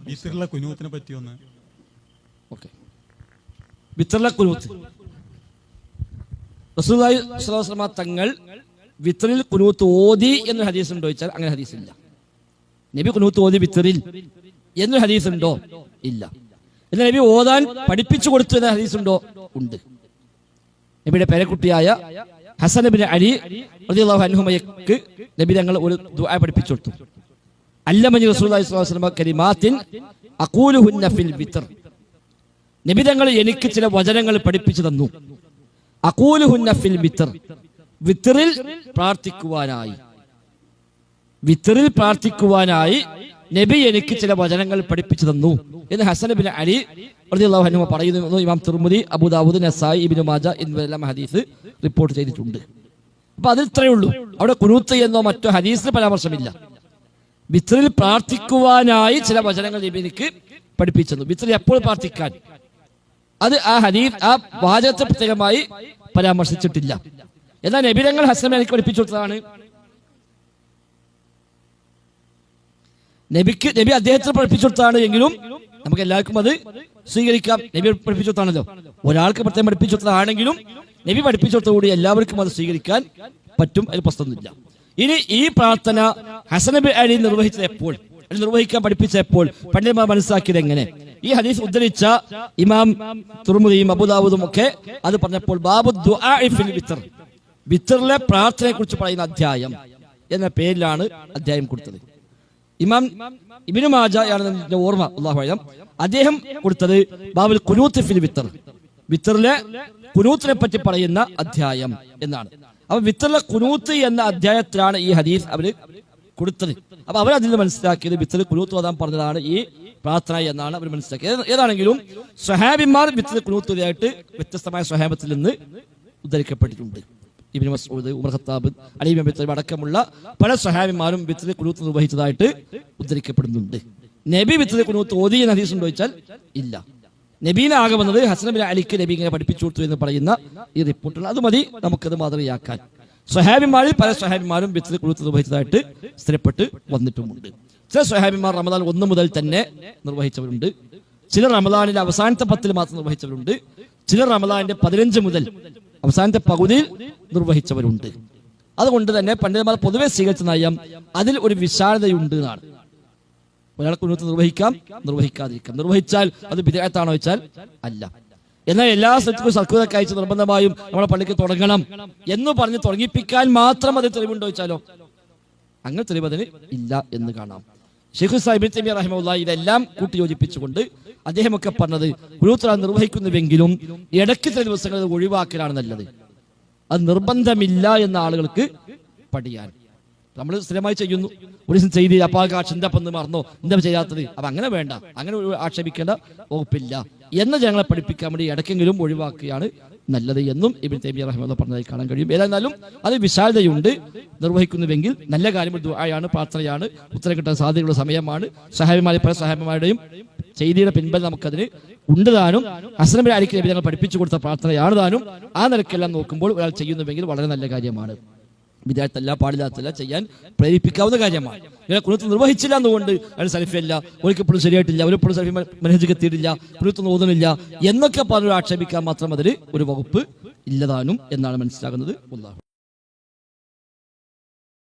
വിത്തറിലെ കുനൂത്തിനെ പറ്റി ഒന്ന്. ഓക്കെ, വിത്തറിലെ കുനൂത്ത്. റസൂലുള്ളാഹി സ്വല്ലല്ലാഹു അലൈഹി വസല്ലം തങ്ങൾ വിത്തറിൽ കുനൂത്ത് ഓതി എന്നൊരു ഹദീസ് ഉണ്ടോ ചോദിച്ചാൽ അങ്ങനെ ഹദീസ് ഇല്ല. നബി കുനൂത്ത് ഓതി വിത്തറിൽ എന്നൊരു ഹദീസ് ഉണ്ടോ? ഇല്ല. എന്നാൽ നബി ഓതാൻ പഠിപ്പിച്ചു കൊടുത്തു എന്ന ഹദീസ് ഉണ്ടോ? ഉണ്ട്. നബിയുടെ പേരക്കുട്ടിയായ ഹസൻ ഇബ്നു അലി റളിയല്ലാഹു അൻഹുമയ്ക്ക് നബി തങ്ങൾ ഒരു ദുആ പഠിപ്പിച്ചു കൊടുത്തു. അല്ലമനി റസൂലുള്ളാഹി സ്വല്ലല്ലാഹു അലൈഹി വസല്ലം കലിമാത്തിൻ അഖൂലുഹുന്ന ഫിൽ വിത്ർ. നബി തങ്ങൾ എനിക്ക് ചില വചനങ്ങൾ പഠിപ്പിച്ചു തന്നു. അഖൂലുഹുന്ന ഫിൽ വിത്ർ, വിത്റിൽ പ്രാർത്ഥിക്കുവാനായി. വിത്റിൽ പ്രാർത്ഥിക്കുവാനായി നബി എനിക്ക് ചില വചനങ്ങൾ പഠിപ്പിച്ചു തന്നു എന്ന് ഹസൻ ഇബ്നു അലി റളിയല്ലാഹു അൻഹു പറയുന്നു. ഇമാം തിർമിദി, അബൂ ദാവൂദ്, നസായി, ഇബ്നു മാജ എന്നിവരെല്ലാം ഹദീസ് റിപ്പോർട്ട് ചെയ്തിട്ടുണ്ട്. അപ്പൊ അതിൽ ഇത്രയേ ഉള്ളൂ. അവിടെ ഖുനൂത്ത് എന്നോ മറ്റോ ഹദീസിന് പരാമർശമില്ല. വിത്റിൽ പ്രാർത്ഥിക്കുവാനായി ചില വചനങ്ങൾ നബി എനിക്ക് പഠിപ്പിച്ചു തന്നു. വിത്റിൽ എപ്പോൾ പ്രാർത്ഥിക്കാൻ, അത് ആ ഹദീസ് ആ വാചകത്തെ പ്രത്യേകമായി പരാമർശിച്ചിട്ടില്ല. എന്നാൽ നബി തങ്ങൾ ഹസൻ എനിക്ക് പഠിപ്പിച്ചു കൊടുത്തതാണ്. നബി അദ്ദേഹത്തിന് പഠിപ്പിച്ചു കൊടുത്താണ് എങ്കിലും നമുക്ക് എല്ലാവർക്കും അത് സ്വീകരിക്കാം. നബി പഠിപ്പിച്ചു കൊടുത്താണല്ലോ. ഒരാൾക്ക് പ്രത്യേകം പഠിപ്പിച്ചു കൊടുത്തതാണെങ്കിലും നബി പഠിപ്പിച്ചു കൊടുത്തതുകൂടി എല്ലാവർക്കും അത് സ്വീകരിക്കാൻ പറ്റും. അതിൽ പ്രശ്നമൊന്നുമില്ല. ഇനി ഈ പ്രാർത്ഥന ഹസൻ ഇബ്നു അലി നിർവഹിച്ചത് എപ്പോൾ, നിർവഹിക്കാൻ പഠിപ്പിച്ചപ്പോൾ പണ്ഡിതന്മാർ മനസ്സിലാക്കിയത് എങ്ങനെ? ഈ ഹദീസ് ഉദ്ധരിച്ച ഇമാം തുർമുദിയും അബൂദാവൂദും ഒക്കെ അത് പറഞ്ഞപ്പോൾ ബാബു ദുആ ഫിൽ വിത്ർ, വിത്റിലെ പ്രാർത്ഥനയെ കുറിച്ച് പറയുന്ന അധ്യായം എന്ന പേരിലാണ് അധ്യായം കൊടുത്തത്. ഇമാം ഇബ്നു മാജ ആണ് ഓർമ്മ, അല്ലാഹു അഅലം, അദ്ദേഹം കൊടുത്തത് ബാബുൽ ഖുനൂത്ത് ഫിൽ വിത്ർ, വിത്റിലെ ഖുനൂത്തിനെ പറ്റി പറയുന്ന അധ്യായം എന്നാണ്. അപ്പൊ വിത്റിലെ ഖുനൂത്ത് എന്ന അധ്യായത്തിലാണ് ഈ ഹദീസ് അവര് കൊടുത്തത്. അപ്പൊ അവരതിൽ നിന്ന് മനസ്സിലാക്കിയത് വിത്റിൽ ഖുനൂത്ത് ഓതാൻ പറഞ്ഞതാണ് ഈ പ്രാർത്ഥന എന്നാണ് അവർ മനസ്സിലാക്കിയത്. ഏതാണെങ്കിലും സ്വഹാബിമാർ വിത്റിൽ ഖുനൂത്ത് ഓതിയായിട്ട് വ്യത്യസ്തമായ സ്വഹാബത്തിൽ നിന്ന് ഉദ്ധരിക്കപ്പെട്ടിട്ടുണ്ട്. ഇബ്നു മസ്ഊദ്, ഉമർ ഖത്താബ്, അലി ഇബ്നു അബീ ത്വാലിബ് അടക്കമുള്ള പല സ്വഹാബിമാരും വിത്റിൽ ഖുനൂത്ത് നിർവഹിച്ചതായിട്ട് ഉദ്ധരിക്കപ്പെടുന്നുണ്ട്. നബി വിത്റിൽ ഖുനൂത്ത് ഓതി എന്ന ഹദീസ് ഉണ്ടോ ചോദിച്ചാൽ ഇല്ല. നബീനെ ആകെ വന്നത് ഹസൻ ഇബ്നു അലിക്ക് നബി ഇങ്ങനെ പഠിപ്പിച്ചു കൊടുത്തു എന്ന് പറയുന്ന ഈ റിപ്പോർട്ടുകൾ, അത് മതി നമുക്കത് മാതൃകയാക്കാൻ. സ്വഹാബിമാരിൽ പല സ്വഹാബിമാരും വിത്റിൽ ഖുനൂത്ത് നിർവഹിച്ചതായിട്ട് സ്ഥിരപ്പെട്ട് വന്നിട്ടുമുണ്ട്. ചില സ്വഹാബിമാർ റമദാൻ 1 മുതൽ തന്നെ നിർവഹിച്ചവരുണ്ട്. ചിലർ റമദാനിലെ അവസാനത്തെ 10 മാത്രം നിർവഹിച്ചവരുണ്ട്. ചിലർ റമദാനിന്റെ 15 മുതൽ അവസാനത്തെ പകുതിയിൽ നിർവഹിച്ചവരുണ്ട്. അതുകൊണ്ട് തന്നെ പണ്ഡിതന്മാർ പൊതുവെ സ്വീകരിച്ച നയം അതിൽ ഒരു വിശാലതയുണ്ട് എന്നാണ്. ഒരാൾക്ക് ഖുനൂത്ത് നിർവഹിക്കാം, നിർവഹിക്കാതിരിക്കാം. നിർവഹിച്ചാൽ അത് ബിദ്അത്താണോ വെച്ചാൽ അല്ല. എന്നാൽ എല്ലാ സ്ഥലത്തും സർക്കുലറൊക്കെ അയച്ച് നിർബന്ധമായും നമ്മളെ പള്ളിക്ക് തുടങ്ങണം എന്ന് പറഞ്ഞ് തുടങ്ങിപ്പിക്കാൻ മാത്രം അത് തെളിവുണ്ടോ വെച്ചാലോ അങ്ങനെ തെളിവ് അതിന് ഇല്ല എന്ന് കാണാം. ശൈഖുൽ ഇസ്ലാം ഇബ്നു തൈമിയ്യ റഹിമഹുല്ലാഹി ഇതെല്ലാം കൂട്ടിയോജിപ്പിച്ചുകൊണ്ട് അദ്ദേഹമൊക്കെ പറഞ്ഞത് ഖുനൂത്ത് നിർവഹിക്കുന്നുവെങ്കിലും ഇടയ്ക്ക് ചില ദിവസങ്ങൾ ഒഴിവാക്കലാണ് നല്ലത്. അത് നിർബന്ധമില്ല എന്ന ആളുകൾക്ക് പഠിയാൻ. നമ്മൾ സ്ഥിരമായി ചെയ്യുന്നു, ഒരു ദിവസം ചെയ്ത് അപ്പാ ചിന്തപ്പെന്ന് മറന്നോ, എന്താ ചെയ്യാത്തത്, അപ്പൊ അങ്ങനെ വേണ്ട, അങ്ങനെ ആക്ഷേപിക്കേണ്ട വകുപ്പില്ല എന്ന് ജനങ്ങളെ പഠിപ്പിക്കാൻ വേണ്ടി ഇടയ്ക്കെങ്കിലും ഒഴിവാക്കുകയാണ് നല്ലത് എന്നും ഇബ്നു തൈമിയ്യ റഹിമഹുല്ലാഹ് പറഞ്ഞതായി കാണാൻ കഴിയും. ഏതായാലും അത് വിശാലതയുണ്ട്. നിർവഹിക്കുന്നുവെങ്കിൽ നല്ല കാര്യം, ദുആയാണ്, പ്രാർത്ഥനയാണ്, ഉത്തരം കിട്ടാൻ സാധ്യതയുള്ള സമയമാണ്. സഹാബിമാരെ പല സഹാബിമാരുടെയും ചെയ്തിയുടെ പിൻബലം നമുക്കതിന് ഉണ്ട് താനും. ഹസൻ ഇബ്നു അലിക്ക് നബി ഞങ്ങൾ പഠിപ്പിച്ചു കൊടുത്ത പ്രാർത്ഥനയാണ് താനും. ആ നിലക്കെല്ലാം നോക്കുമ്പോൾ ഒരാൾ ചെയ്യുന്നുവെങ്കിൽ വളരെ നല്ല കാര്യമാണ്. ബിദ്അത്തല്ല, പാടില്ലാത്തല്ല, ചെയ്യാൻ പ്രേരിപ്പിക്കാവുന്ന കാര്യമാണ്. ഇങ്ങനെ ഖുനൂത്ത് നിർവഹിച്ചില്ല എന്നുകൊണ്ട് അയാൾ സലഫിയല്ല, ഒരിക്കപ്പോഴും ശരിയായിട്ടില്ല, ഒരിക്കപ്പോഴും സലഫി മനഹജിക്ക് എത്തിയിട്ടില്ല, ഖുനൂത്ത് ഓതുന്നില്ല എന്നൊക്കെ പറഞ്ഞു ആക്ഷേപിക്കാൻ മാത്രം അതിൽ ഒരു വകുപ്പ് ഇല്ലതാനും എന്നാണ് മനസ്സിലാകുന്നത്. അല്ലാഹു